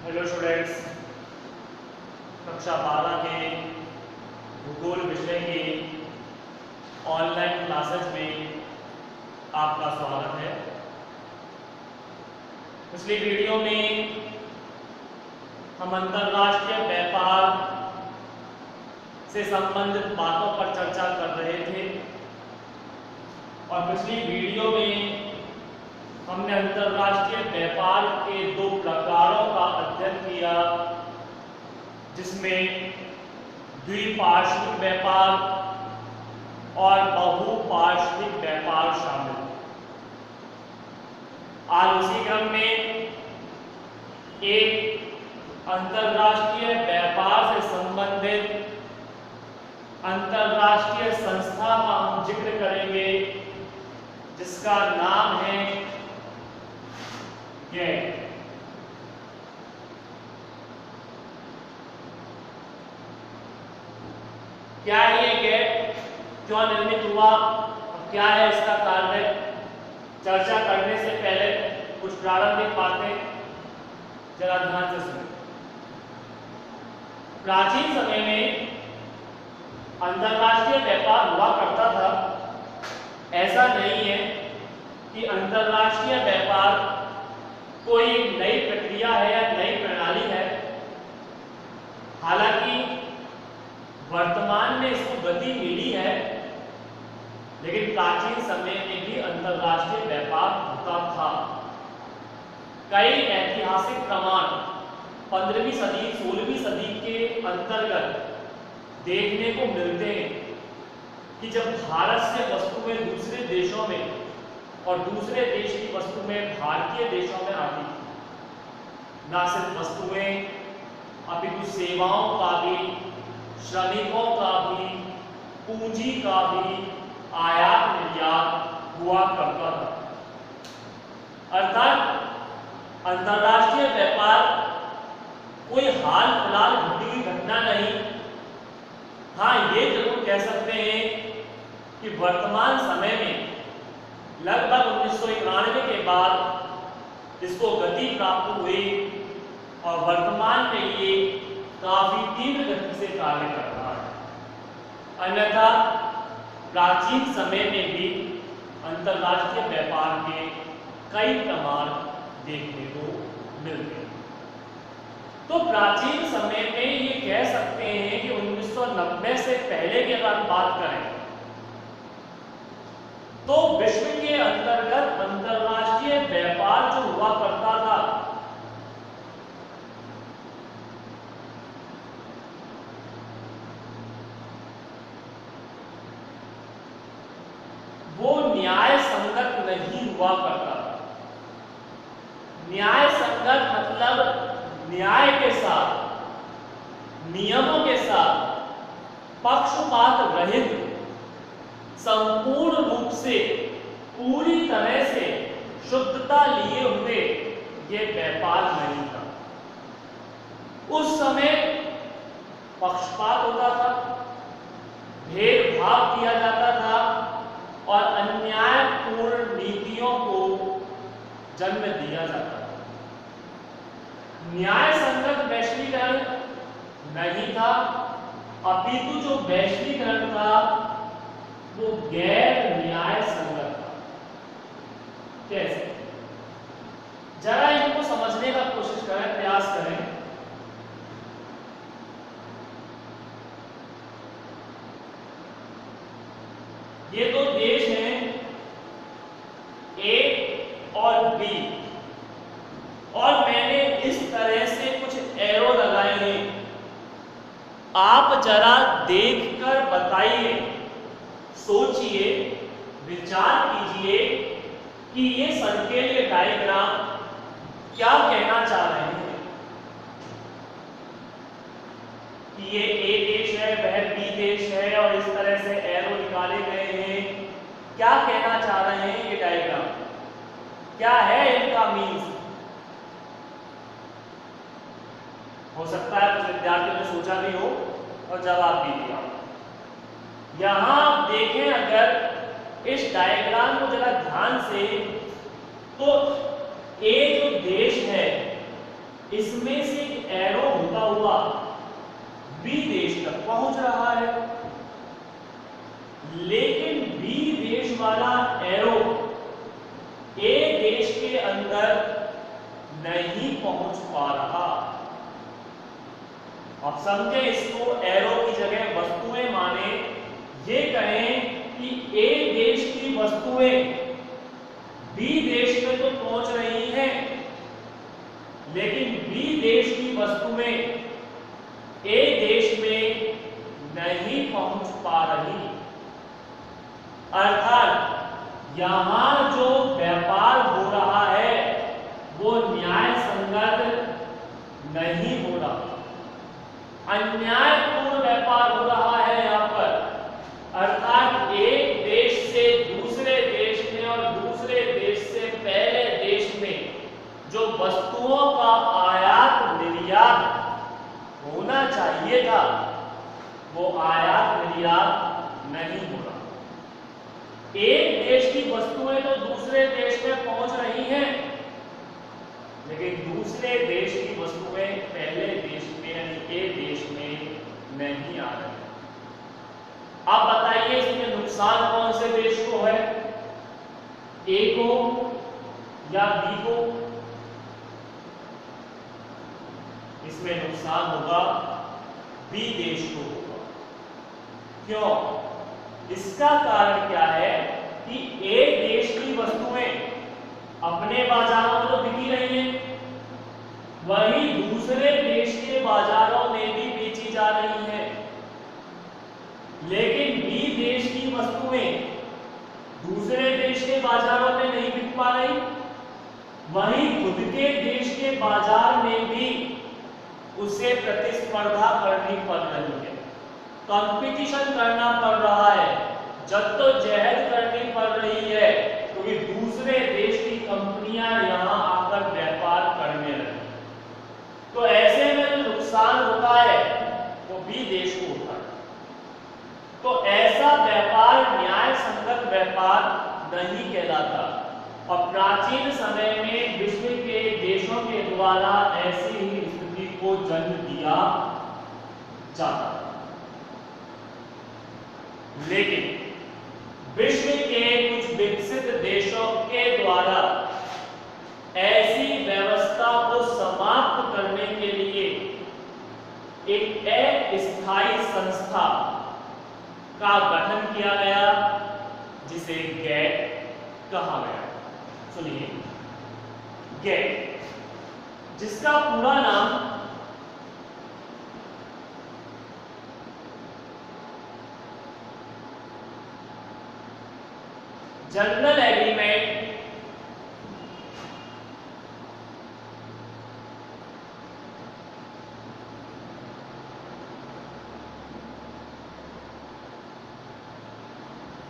Hello students, कक्षा 12 के भूगोल विषय की ऑनलाइन क्लासेस में आपका स्वागत है। पिछली वीडियो में हम अंतर्राष्ट्रीय व्यापार से संबंधित बातों पर चर्चा कर रहे थे और पिछली वीडियो में हमने अंतर्राष्ट्रीय व्यापार के दो प्रकारों का अध्ययन किया, जिसमें द्विपार्श्विक व्यापार और बहुपार्श्विक व्यापार शामिल। आज उसी क्रम में एक अंतर्राष्ट्रीय व्यापार से संबंधित अंतर्राष्ट्रीय संस्था का हम जिक्र करेंगे, जिसका नाम है गैट। क्या है ये गैट, क्यों निर्मित हुआ, क्या है इसका कार्य? चर्चा करने से पहले कुछ प्रारंभिक बातें जरा ध्यान से सुनें। प्राचीन समय में अंतर्राष्ट्रीय व्यापार हुआ करता था। ऐसा नहीं है कि अंतर्राष्ट्रीय व्यापार कोई नई प्रक्रिया है या नई प्रणाली है। हालांकि वर्तमान में इसको गति मिली है, लेकिन प्राचीन समय में भी अंतर्राष्ट्रीय व्यापार होता था। कई ऐतिहासिक प्रमाण 15वीं सदी 16वीं सदी के अंतर्गत देखने को मिलते हैं कि जब भारत से वस्तुएं दूसरे देशों में और दूसरे देश की वस्तुएं भारतीय देशों में आती थी, न सिर्फ वस्तुएं अपितु सेवाओं का भी, श्रमिकों का भी, पूंजी का भी आयात निर्यात हुआ करता था। अर्थात अंतर्राष्ट्रीय व्यापार कोई हाल फिलहाल घटी हुई घटना नहीं। हाँ, ये जरूर कह सकते हैं कि वर्तमान समय में लगभग 1991 के बाद इसको गति प्राप्त हुई और वर्तमान में ये काफी तीव्र गति से कार्य कर रहा है। अन्यथा प्राचीन समय में भी अंतर्राष्ट्रीय व्यापार के कई प्रमाण देखने को मिलते हैं। तो प्राचीन समय में ये कह सकते हैं कि 1990 से पहले की अगर बात करें तो विश्व के अंतर्गत अंतर्राष्ट्रीय व्यापार जो हुआ करता था वो न्याय संगत नहीं हुआ करता था। न्याय संगत मतलब न्याय के साथ, नियमों के साथ, पक्षपात रहित, संपूर्ण रूप से पूरी तरह से शुद्धता लिए हुए ये व्यापार नहीं था। उस समय पक्षपात होता था, भेदभाव किया जाता था और अन्यायपूर्ण नीतियों को जन्म दिया जाता था। न्याय संगत वैश्वीकरण नहीं था, अपितु जो वैश्वीकरण था वो गैर न्याय संगत था। कैसे? जरा इनको समझने का कोशिश करें, प्रयास करें। ये दो देश हैं, ए और बी, और मैंने इस तरह से कुछ एरो लगाए हैं। आप जरा देखकर बताइए, सोचिए, विचार कीजिए कि ये सर्किल, ये डायग्राम क्या कहना चाह रहे हैं। कि ये ए देश है, वह बी देश है और इस तरह से एरो निकाले गए हैं। क्या कहना चाह रहे हैं ये डायग्राम? क्या है इनका मीन्स? हो सकता है कुछ विद्यार्थियों ने सोचा भी हो और जवाब भी दिया। यहां आप देखें अगर इस डायग्राम को जरा ध्यान से, तो एक जो देश है इसमें से एक एरो होता हुआ बी देश तक पहुंच रहा है, लेकिन बी देश वाला एरो ए देश के अंदर नहीं पहुंच पा रहा। अब समझे इसको, एरो की जगह वस्तुएं माने, ये कहें कि ए देश की वस्तुएं बी देश में तो पहुंच रही हैं, लेकिन बी देश की वस्तुएं ए देश में नहीं पहुंच पा रही। अर्थात यहां जो व्यापार हो रहा है वो न्याय संगत नहीं हो रहा, अन्यायपूर्ण व्यापार हो रहा है यहाँ पर। अर्थात एक देश से दूसरे देश में और दूसरे देश से पहले देश में जो वस्तुओं का आयात निर्यात होना चाहिए था वो आयात निर्यात नहीं हो रहा। एक देश की वस्तुएं तो दूसरे देश में पहुंच रही हैं, लेकिन दूसरे देश की वस्तुएं पहले देश में यानी ए देश में नहीं आ रही। आप बताइए इसमें नुकसान कौन से देश को है, ए को या बी को? इसमें नुकसान होगा बी देश को होगा। क्यों? इसका कारण क्या है कि ए देश की वस्तुएं अपने बाजारों में तो बिकी रही हैं, वहीं दूसरे देश के बाजारों में भी बेची जा रही हैं, लेकिन बी देश की वस्तुएं दूसरे देश के बाजारों में नहीं बिक पा रही, वहीं खुद के देश के बाजार में भी उसे प्रतिस्पर्धा करनी पड़ रही है, कंपटीशन करना पड़ रहा है, जद्दोजहद करनी पड़ रही है, क्योंकि दूसरे देश की कंपनियां यहां आकर व्यापार करने लगी। तो ऐसे में जो नुकसान होता है वो बी देश को होता है। तो ऐसा व्यापार न्याय संगत व्यापार नहीं कहलाता, और प्राचीन समय में विश्व के देशों के द्वारा ऐसी ही स्थिति को जन्म दिया जाता। लेकिन विश्व के कुछ विकसित देशों के द्वारा ऐसी व्यवस्था को समाप्त करने के लिए एक अस्थायी संस्था का गठन किया गया, जिसे गैट कहा गया। सुनिए, गैट, जिसका पूरा नाम general agreement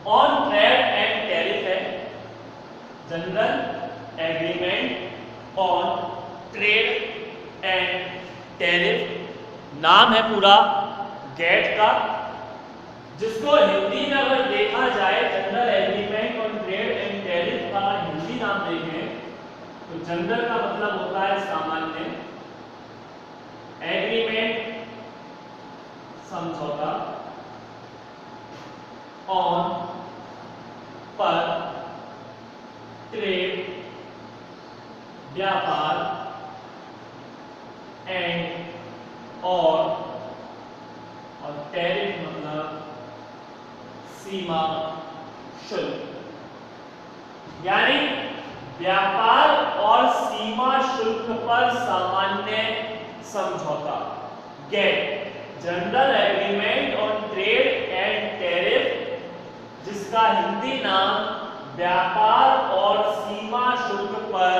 on trade and tariff है। General agreement on trade and tariff नाम है पूरा गैट का, जिसको हिंदी में अगर देखा जाए general agreement on trade and tariff का हिंदी नाम देखें तो जनरल का मतलब होता है सामान्य, एग्रीमेंट समझौता, ऑन पर, ट्रेड व्यापार, एंड और टैरिफ मतलब सीमा शुल्क, यानी व्यापार और सीमा शुल्क पर सामान्य समझौता। GATT, general agreement on trade and tariff, जिसका हिंदी नाम व्यापार और सीमा शुल्क पर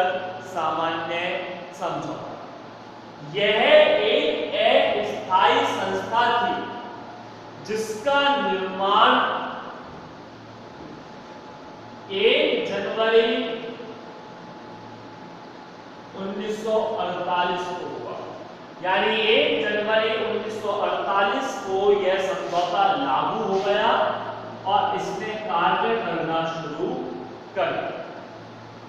सामान्य समझौता। यह एक अस्थायी संस्था थी जिसका निर्माण 1 जनवरी 1948 को हुआ, यानी 1 जनवरी 1948 को यह समझौता लागू हो गया और इसने कार्य करना शुरू कर दिया।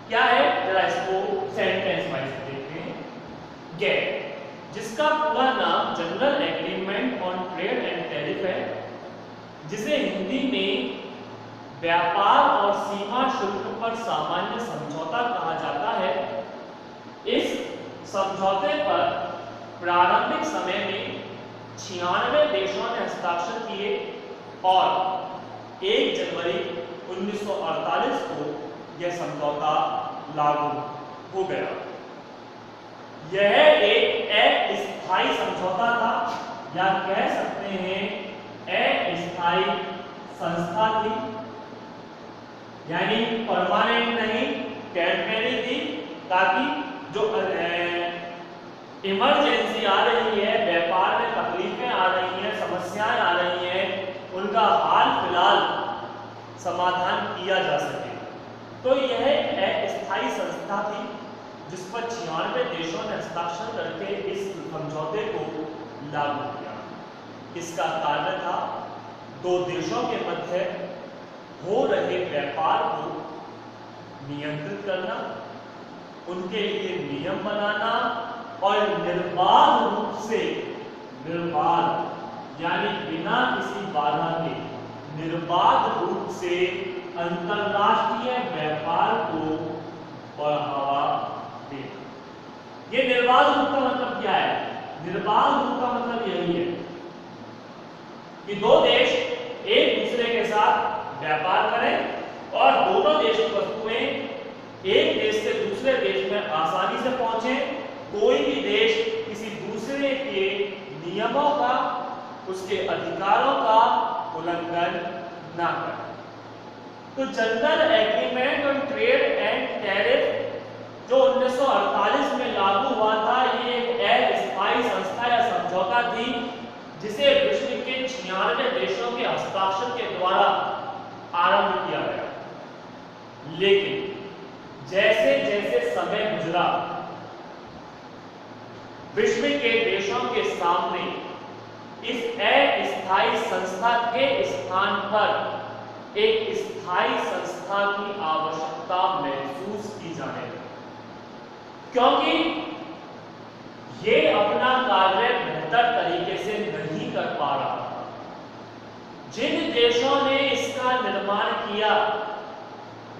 क्या है, जरा इसको सेंटेंस वाइज देखें। गेट, जिसका पूरा नाम general agreement on trade and tariff है, जिसे हिंदी में व्यापार और सीमा शुल्क पर सामान्य समझौता कहा जाता है। इस समझौते पर प्रारंभिक समय में 96 देशों ने हस्ताक्षर किए और 1 जनवरी 1948 को यह समझौता लागू हो गया। यह एक अस्थायी समझौता था, या कह सकते हैं अस्थायी संस्था थी, यानी परमानेंट नहीं, टेम्परेरी थी, ताकि जो इमरजेंसी आ रही है, व्यापार में तकलीफें आ रही हैं, समस्याएं आ रही हैं, उनका हाल फिलहाल समाधान किया जा सके। तो यह एक अस्थायी संस्था थी जिस पर 96 देशों ने हस्ताक्षर करके इस समझौते को लागू किया। इसका कार्य था दो देशों के मध्य हो रहे व्यापार को नियंत्रित करना, उनके लिए नियम बनाना और निर्बाध रूप से, निर्बाध यानी बिना किसी बाधा के, निर्बाध रूप से अंतरराष्ट्रीय व्यापार को बढ़ावा देना। ये निर्बाध रूप का मतलब क्या है? निर्बाध रूप का मतलब यही है कि दो देश एक दूसरे के साथ व्यापार करें और दोनों देश की वस्तुएं एक देश से दूसरे देश में आसानी से पहुंचे, कोई भी देश किसी दूसरे के नियमों का, उसके अधिकारों का उल्लंघन ना करे। तो general agreement on trade and tariff जो 1948 में लागू हुआ था, ये एक अस्थायी संस्था या समझौता थी जिसे विश्व के 96 देशों के हस्ताक्षर के द्वारा आरंभ किया गया। लेकिन जैसे जैसे समय गुजरा, विश्व के देशों के सामने इस अस्थायी संस्था के स्थान पर एक स्थायी संस्था की आवश्यकता महसूस की जाने लगी, क्योंकि ये अपना कार्य बेहतर तरीके से नहीं कर पा रहा था। जिन देशों ने इसका निर्माण किया,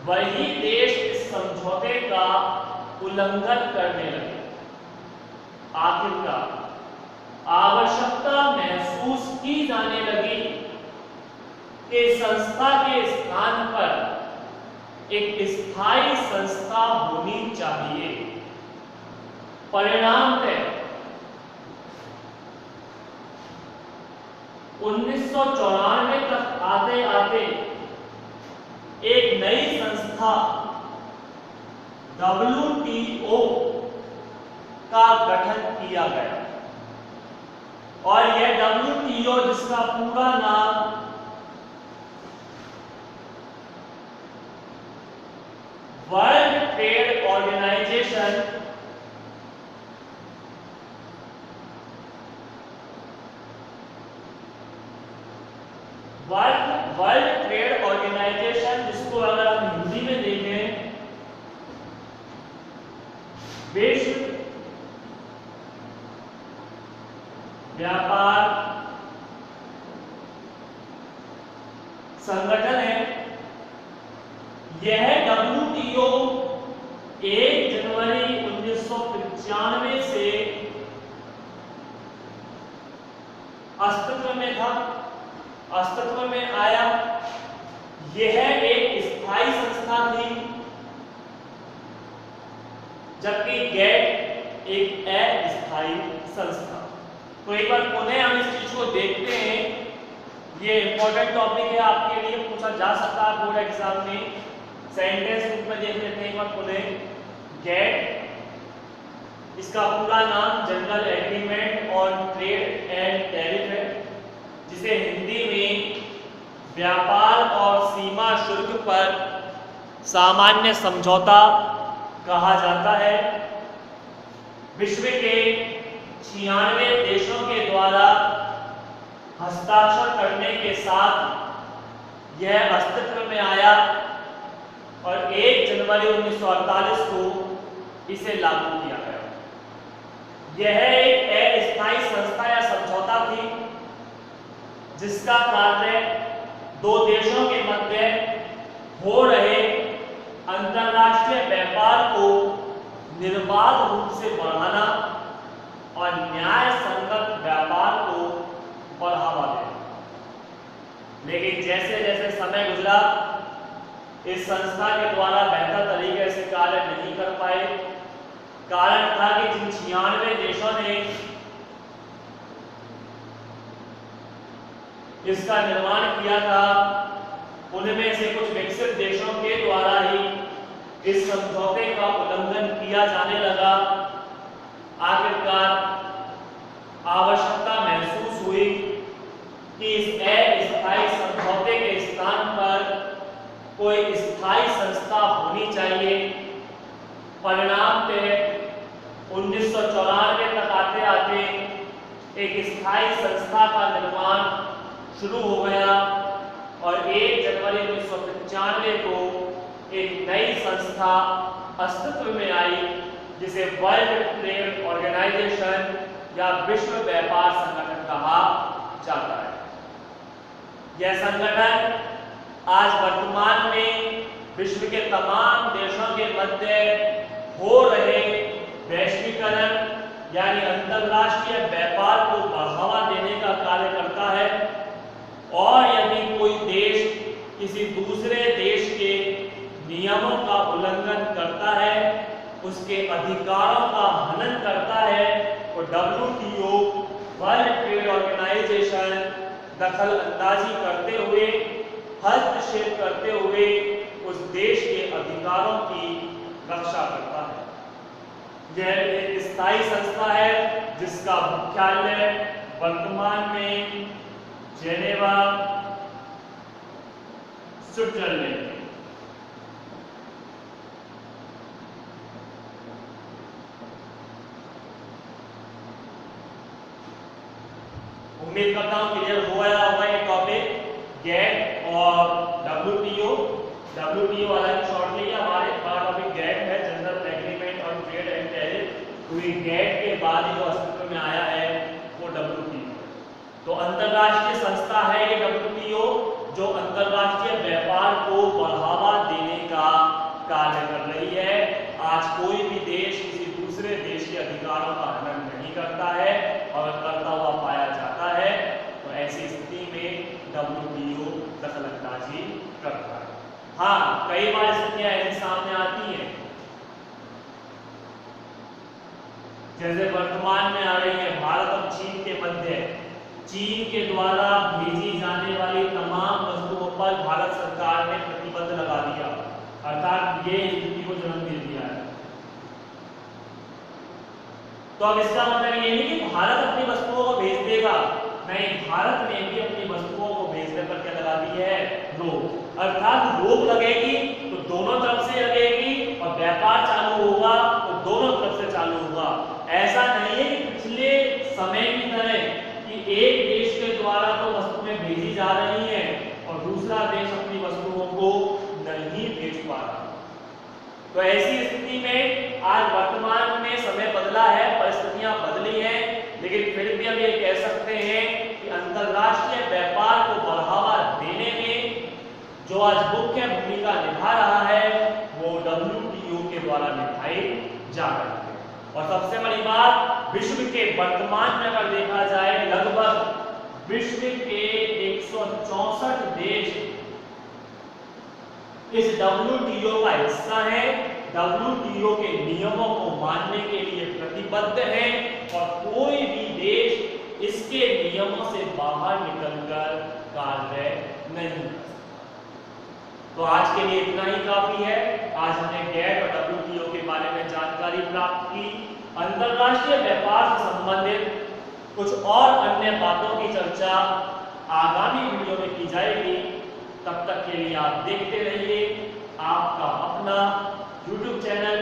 वही देश इस समझौते का उल्लंघन करने लगे। आखिरकार आवश्यकता महसूस की जाने लगी कि संस्था के स्थान पर एक स्थायी संस्था होनी चाहिए। परिणामतः 1994 तक आते आते एक नई संस्था WTO का गठन किया गया और यह WTO, जिसका पूरा नाम world trade organisation, world trade organisation, जिसको अगर हम हिंदी में देखें विश्व व्यापार संगठन है। यह WTO 1 जनवरी 1995 से अस्तित्व में था, अस्तित्व में आया। यह एक स्थायी संस्था थी, जबकि गेट एक अस्थायी संस्था। तो एक बार पुनः हम इस चीज को देखते हैं। ये इंपॉर्टेंट टॉपिक है, आपके लिए पूछा जा सकता है बोर्ड एग्जाम में। सेंटेंस रूप में देख लेते हैं एक बार पुनः। गेट, इसका पूरा नाम general agreement on trade and tariff है, जिसे हिंदी में व्यापार और सीमा शुल्क पर सामान्य समझौता कहा जाता है। विश्व के 96 देशों के द्वारा हस्ताक्षर करने के साथ यह अस्तित्व में आया और 1 जनवरी 1948 को इसे लागू किया गया। यह एक अस्थायी संस्था या समझौता थी जिसका कार्य दो देशों के मध्य हो रहे अंतरराष्ट्रीय व्यापार को निर्बाध रूप से बढ़ाना और न्याय संगत व्यापार को बढ़ावा देना। लेकिन जैसे जैसे समय गुजरा इस संस्था के द्वारा बेहतर तरीके से कार्य नहीं कर पाए। कारण था कि जिन 96 देशों ने इसका निर्माण किया था उनमें से कुछ विकसित देशों के द्वारा ही इस समझौते का उल्लंघन किया जाने लगा। आखिरकार आवश्यकता महसूस हुई कि इस अस्थायी समझौते के स्थान पर कोई स्थायी संस्था होनी चाहिए। परिणाम पे 1994 तक आते आते एक स्थायी संस्था का निर्माण शुरू हो गया और 1 जनवरी 1995 को एक नई संस्था अस्तित्व में आई जिसे वर्ल्ड ट्रेड ऑर्गेनाइजेशन या विश्व व्यापार संगठन कहा जाता है। यह संगठन आज वर्तमान में विश्व के तमाम देशों के मध्य हो रहे वैश्वीकरण यानी अंतरराष्ट्रीय व्यापार को बढ़ावा देने का कार्य करता है। और यदि कोई देश किसी दूसरे देश के नियमों का उल्लंघन करता है, उसके अधिकारों का हनन करता है तो WTO वर्ल्ड ट्रेड ऑर्गेनाइजेशन दखल अंदाजी करते हुए हस्तक्षेप करते हुए उस देश के अधिकारों की रक्षा करता है। यह एक स्थायी संस्था है जिसका मुख्यालय वर्तमान में जेनेवा स्विट्जरलैंड। उम्मीद करता हूं क्लियर हो गया होगा ये टॉपिक गैट और WTO वाला की शॉर्ट लिया हमारे टॉपिक गैट है, general agreement on trade and tariff. तो ये गैट के बाद जो अस्तित्व में आया है वो WTO। तो अंतरराष्ट्रीय संस्था है ये WTO जो अंतरराष्ट्रीय व्यापार को बढ़ावा देने का कार्य कर रही है। आज कोई भी देश किसी दूसरे देश के अधिकारों का हनन नहीं करता है और करता हुआ पाया जाता है तो ऐसी स्थिति में WTO दखलंदाजी करता है। हाँ, कई बार स्थितियां ऐसी सामने आती हैं जैसे वर्तमान में आ रही है भारत और चीन के मध्य। चीन के द्वारा भेजी जाने वाली तमाम वस्तुओं पर भारत सरकार ने प्रतिबंध लगा दिया, अर्थात ये स्थिति को जन्म दे दिया है। तो अब इसका मतलब ये नहीं कि भारत अपनी वस्तुओं को भेज देगा, नहीं, भारत ने भी अपनी वस्तुओं को भेजने पर क्या लगा दी है, रोक। अर्थात रोक लगेगी तो दोनों तरफ से लगेगी और व्यापार चालू होगा तो दोनों तरफ से चालू होगा। ऐसा नहीं है कि पिछले समय की तरह कि एक देश के द्वारा तो वस्तुएं भेजी जा रही हैं और दूसरा देश अपनी वस्तुओं को नहीं भेज पा रहा। तो ऐसी स्थिति में आज वर्तमान में समय बदला है, परिस्थितियां बदली हैं, लेकिन फिर भी हम ये कह सकते हैं कि अंतरराष्ट्रीय व्यापार को बढ़ावा देने में जो आज मुख्य भूमिका निभा रहा है वो WTO के द्वारा निभाई जा रही है। और सबसे बड़ी बात, विश्व के वर्तमान में अगर देखा जाए लगभग विश्व के 164 देश इस WTO का हिस्सा है, WTO के नियमों को मानने के लिए प्रतिबद्ध है और कोई भी देश इसके नियमों से बाहर निकलकर कार्य नहीं कर सकता। तो आज के लिए इतना ही काफी है। आज हमने गैट और WTO के बारे में जानकारी प्राप्त की। अंतरराष्ट्रीय व्यापार से संबंधित कुछ और अन्य बातों की चर्चा आगामी वीडियो में की जाएगी। तब तक के लिए आप देखते रहिए आपका अपना YouTube चैनल